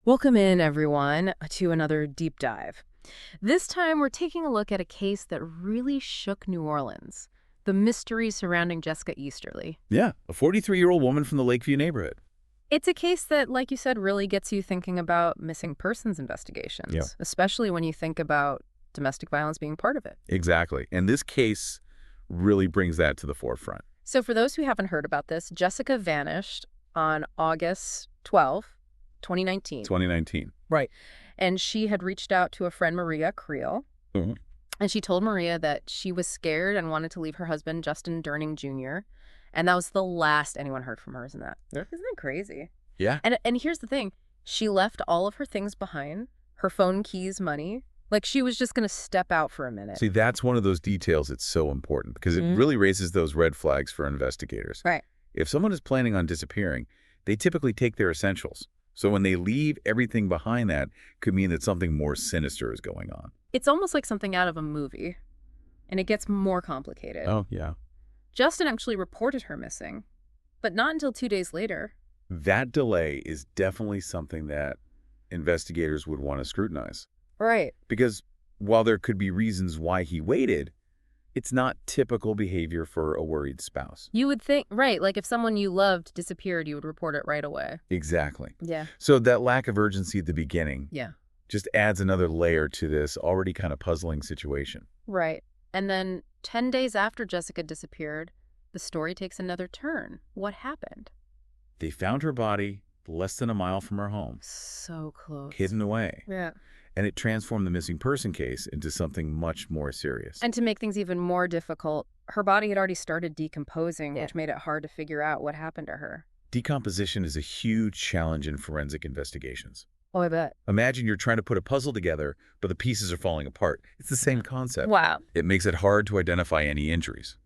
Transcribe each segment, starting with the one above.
Welcome in, everyone, to another deep dive. This time, we're taking a look at a case that really shook New Orleans, the mystery surrounding Jessica Easterly. Yeah, a 43-year-old woman from the Lakeview neighborhood. It's a case that, like you said, really gets you thinking about missing persons Yeah, investigations, especially when you think about domestic violence being part of it. exactly. And this case really brings that to the forefront. So for those who haven't heard about this, Jessica vanished on August 12th, 2019. 2019. Right. And she had reached out to a friend, Maria Creel, Mhm. and she told Maria that she was scared and wanted to leave her husband, Justin Durning Jr., and that was the last anyone heard from her, isn't that? Yeah. Isn't that crazy? Yeah. And here's the thing. She left all of her things behind, her phone, keys, money. Like she was just going to step out for a minute. See, that's one of those details that's so important because it really raises those red flags for investigators. Right. If someone is planning on disappearing, they typically take their essentials. So when they leave everything behind, that could mean that something more sinister is going on. It's almost like something out of a movie, and it gets more complicated. Oh, yeah. Justin actually reported her missing, but not until 2 days later. That delay is definitely something that investigators would want to scrutinize. Right. Because while there could be reasons why he waited, it's not typical behavior for a worried spouse. You would think, right, like if someone you loved disappeared, you would report it right away. Exactly. Yeah. So that lack of urgency at the beginning Yeah. just adds another layer to this already kind of puzzling situation. Right. And then 10 days after Jessica disappeared, the story takes another turn. What happened? They found her body less than a mile from her home, So close. hidden away. Yeah. And it transformed the missing person case into something much more serious. And to make things even more difficult, her body had already started decomposing, which made it hard to figure out what happened to her. Decomposition is a huge challenge in forensic investigations. Oh, I bet. Imagine you're trying to put a puzzle together, but the pieces are falling apart. It's the same concept. Wow. It makes it hard to identify any injuries,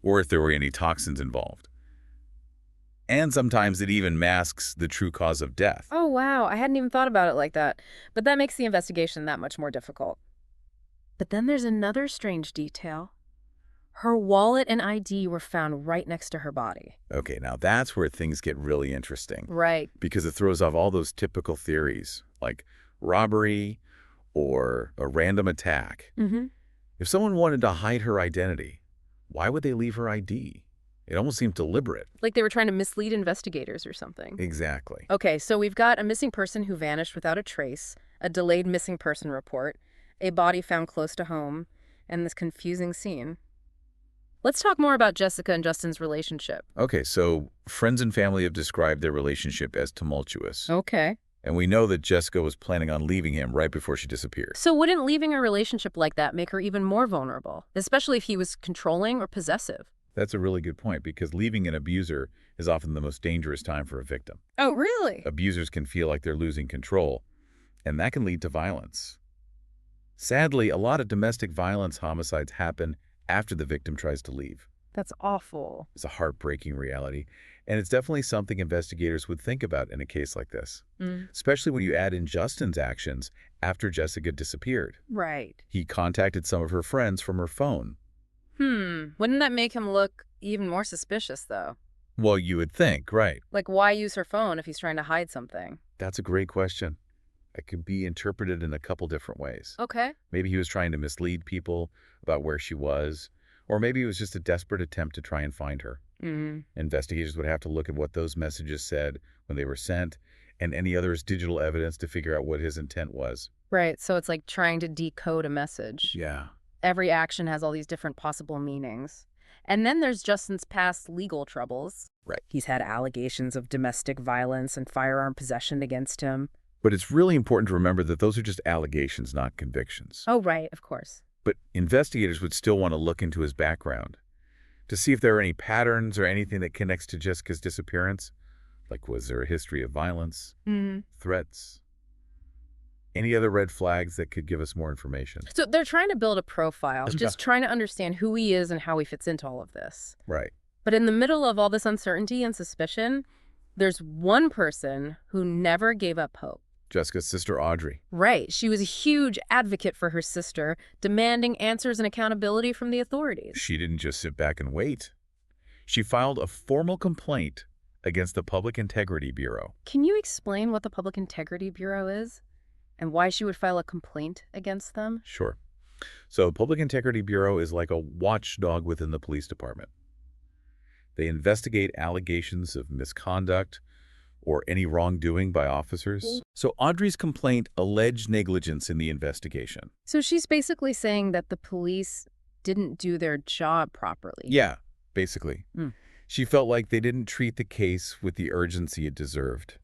or if there were any toxins involved. And sometimes it even masks the true cause of death. Oh, wow. I hadn't even thought about it like that. But that makes the investigation that much more difficult. But then there's another strange detail. Her wallet and ID were found right next to her body. Okay, now that's where things get really interesting, Right. because it throws off all those typical theories, like robbery or a random attack. Mm-hmm. If someone wanted to hide her identity, why would they leave her ID? It almost seemed deliberate. Like they were trying to mislead investigators or something. Exactly. Okay, so we've got a missing person who vanished without a trace, a delayed missing person report, a body found close to home, and this confusing scene. Let's talk more about Jessica and Justin's relationship. Okay, so friends and family have described their relationship as tumultuous. Okay. And we know that Jessica was planning on leaving him right before she disappeared. So wouldn't leaving a relationship like that make her even more vulnerable, especially if he was controlling or possessive? That's a really good point, because leaving an abuser is often the most dangerous time for a victim. Oh, really? Abusers can feel like they're losing control, and that can lead to violence. Sadly, a lot of domestic violence homicides happen after the victim tries to leave. That's awful. It's a heartbreaking reality, and it's definitely something investigators would think about in a case like this, especially when you add in Justin's actions after Jessica disappeared. Right. He contacted some of her friends from her phone. Wouldn't that make him look even more suspicious, though? Well, you would think, right? Like, why use her phone if he's trying to hide something? That's a great question. It could be interpreted in a couple different ways. Okay. Maybe he was trying to mislead people about where she was, or maybe it was just a desperate attempt to try and find her. Investigators would have to look at what those messages said when they were sent and any other digital evidence to figure out what his intent was. Right, so it's like trying to decode a message. Yeah. Every action has all these different possible meanings. And then there's Justin's past legal troubles. Right. He's had allegations of domestic violence and firearm possession against him. But it's really important to remember that those are just allegations, not convictions. Oh, right, of course. But investigators would still want to look into his background to see if there are any patterns or anything that connects to Jessica's disappearance. Like, was there a history of violence, threats, any other red flags that could give us more information? So they're trying to build a profile, just trying to understand who he is and how he fits into all of this. Right. But in the middle of all this uncertainty and suspicion, there's one person who never gave up hope. Jessica's sister, Audrey. Right. She was a huge advocate for her sister, demanding answers and accountability from the authorities. She didn't just sit back and wait. She filed a formal complaint against the Public Integrity Bureau. Can you explain what the Public Integrity Bureau is and why she would file a complaint against them? Sure. So Public Integrity Bureau is like a watchdog within the police department. They investigate allegations of misconduct or any wrongdoing by officers. So Audrey's complaint alleged negligence in the investigation. So she's basically saying that the police didn't do their job properly. Yeah, basically. Mm. She felt like they didn't treat the case with the urgency it deserved,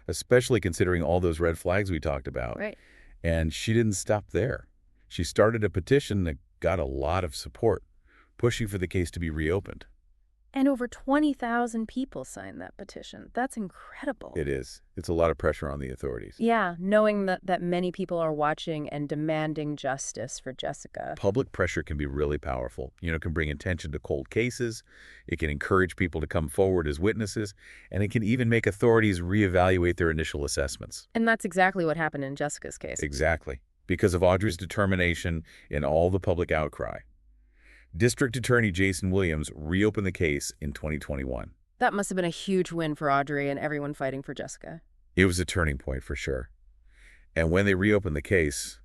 especially considering all those red flags we talked about. Right. And she didn't stop there. She started a petition that got a lot of support, pushing for the case to be reopened. And over 20,000 people signed that petition. That's incredible. It is. It's a lot of pressure on the authorities. Yeah, knowing that many people are watching and demanding justice for Jessica. Public pressure can be really powerful. It can bring attention to cold cases. It can encourage people to come forward as witnesses. And it can even make authorities reevaluate their initial assessments. And that's exactly what happened in Jessica's case. Exactly. Because of Audrey's determination in all the public outcry. District Attorney Jason Williams reopened the case in 2021. That must have been a huge win for Audrey and everyone fighting for Jessica. It was a turning point for sure. And when they reopened the case,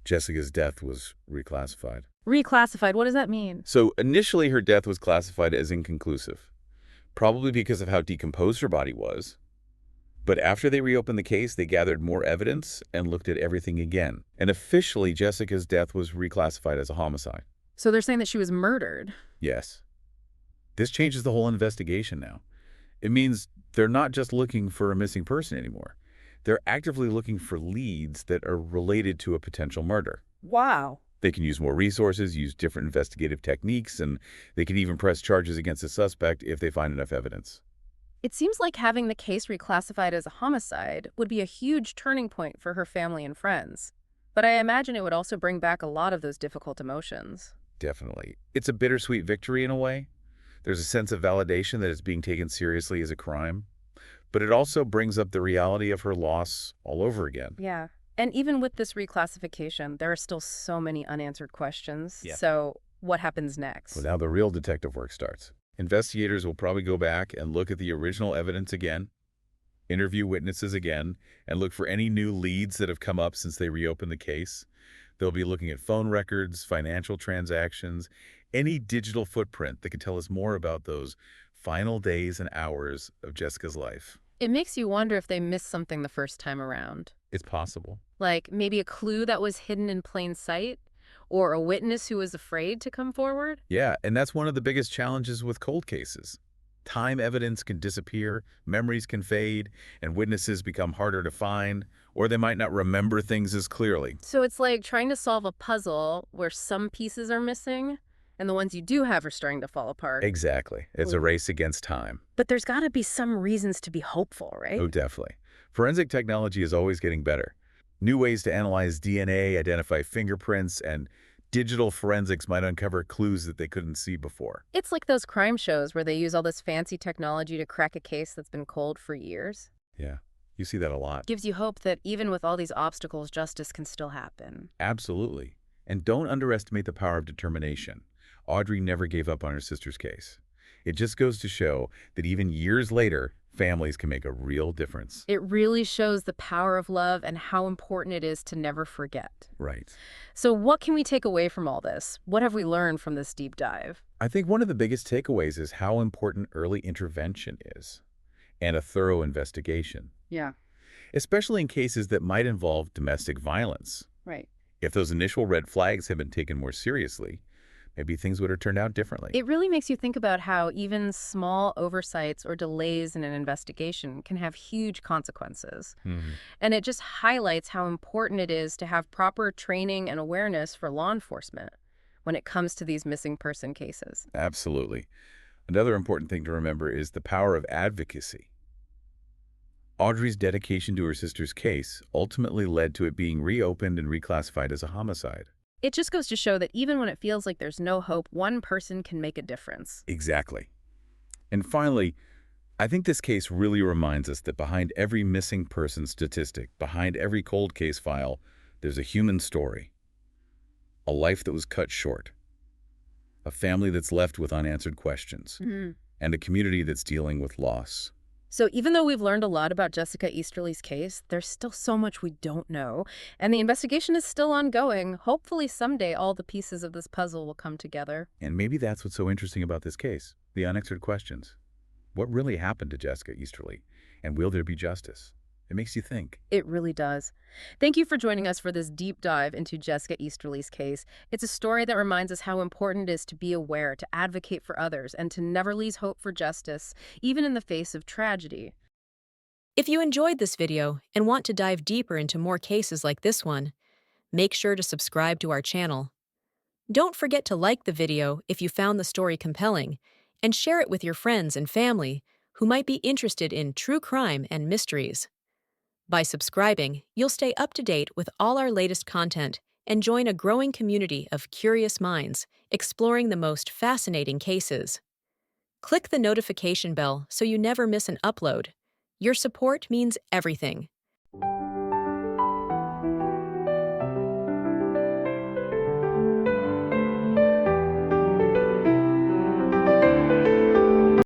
Jessica's death was reclassified. Reclassified, what does that mean? So initially her death was classified as inconclusive, probably because of how decomposed her body was. But after they reopened the case, they gathered more evidence and looked at everything again. And officially, Jessica's death was reclassified as a homicide. So they're saying that she was murdered. Yes. This changes the whole investigation now. It means they're not just looking for a missing person anymore. They're actively looking for leads that are related to a potential murder. Wow. They can use more resources, use different investigative techniques, and they can even press charges against the suspect if they find enough evidence. It seems like having the case reclassified as a homicide would be a huge turning point for her family and friends. But I imagine it would also bring back a lot of those difficult emotions. Definitely. It's a bittersweet victory in a way. There's a sense of validation that it's being taken seriously as a crime. But it also brings up the reality of her loss all over again. Yeah. And even with this reclassification, there are still so many unanswered questions. Yeah. So what happens next? Well, now the real detective work starts. Investigators will probably go back and look at the original evidence again, interview witnesses again, and look for any new leads that have come up since they reopened the case. They'll be looking at phone records, financial transactions, any digital footprint that could tell us more about those final days and hours of Jessica's life. It makes you wonder if they missed something the first time around. It's possible. Like maybe a clue that was hidden in plain sight, or a witness who was afraid to come forward. Yeah, and that's one of the biggest challenges with cold cases. Time evidence can disappear, memories can fade, and witnesses become harder to find, or they might not remember things as clearly. So it's like trying to solve a puzzle where some pieces are missing, and the ones you do have are starting to fall apart. Exactly. It's a race against time. But there's got to be some reasons to be hopeful, right? Oh, definitely. Forensic technology is always getting better. New ways to analyze DNA, identify fingerprints, and digital forensics might uncover clues that they couldn't see before. It's like those crime shows where they use all this fancy technology to crack a case that's been cold for years. Yeah, you see that a lot. Gives you hope that even with all these obstacles, justice can still happen. Absolutely. And don't underestimate the power of determination. Audrey never gave up on her sister's case. It just goes to show that even years later, families can make a real difference. It really shows the power of love and how important it is to never forget. Right. So what can we take away from all this? What have we learned from this deep dive? I think one of the biggest takeaways is how important early intervention is and a thorough investigation. Yeah. Especially in cases that might involve domestic violence. Right. If those initial red flags had been taken more seriously, maybe things would have turned out differently. It really makes you think about how even small oversights or delays in an investigation can have huge consequences. And it just highlights how important it is to have proper training and awareness for law enforcement when it comes to these missing person cases. Absolutely. Another important thing to remember is the power of advocacy. Audrey's dedication to her sister's case ultimately led to it being reopened and reclassified as a homicide. It just goes to show that even when it feels like there's no hope, one person can make a difference. Exactly. And finally, I think this case really reminds us that behind every missing person statistic, behind every cold case file, there's a human story. A life that was cut short. A family that's left with unanswered questions. And a community that's dealing with loss. So even though we've learned a lot about Jessica Easterly's case, there's still so much we don't know, and the investigation is still ongoing. Hopefully someday all the pieces of this puzzle will come together. And maybe that's what's so interesting about this case, the unanswered questions. What really happened to Jessica Easterly? And will there be justice? It makes you think. It really does. Thank you for joining us for this deep dive into Jessica Easterly's case. It's a story that reminds us how important it is to be aware, to advocate for others, and to never lose hope for justice, even in the face of tragedy. If you enjoyed this video and want to dive deeper into more cases like this one, make sure to subscribe to our channel. Don't forget to like the video if you found the story compelling, and share it with your friends and family who might be interested in true crime and mysteries. By subscribing, you'll stay up to date with all our latest content and join a growing community of curious minds exploring the most fascinating cases. Click the notification bell so you never miss an upload. Your support means everything.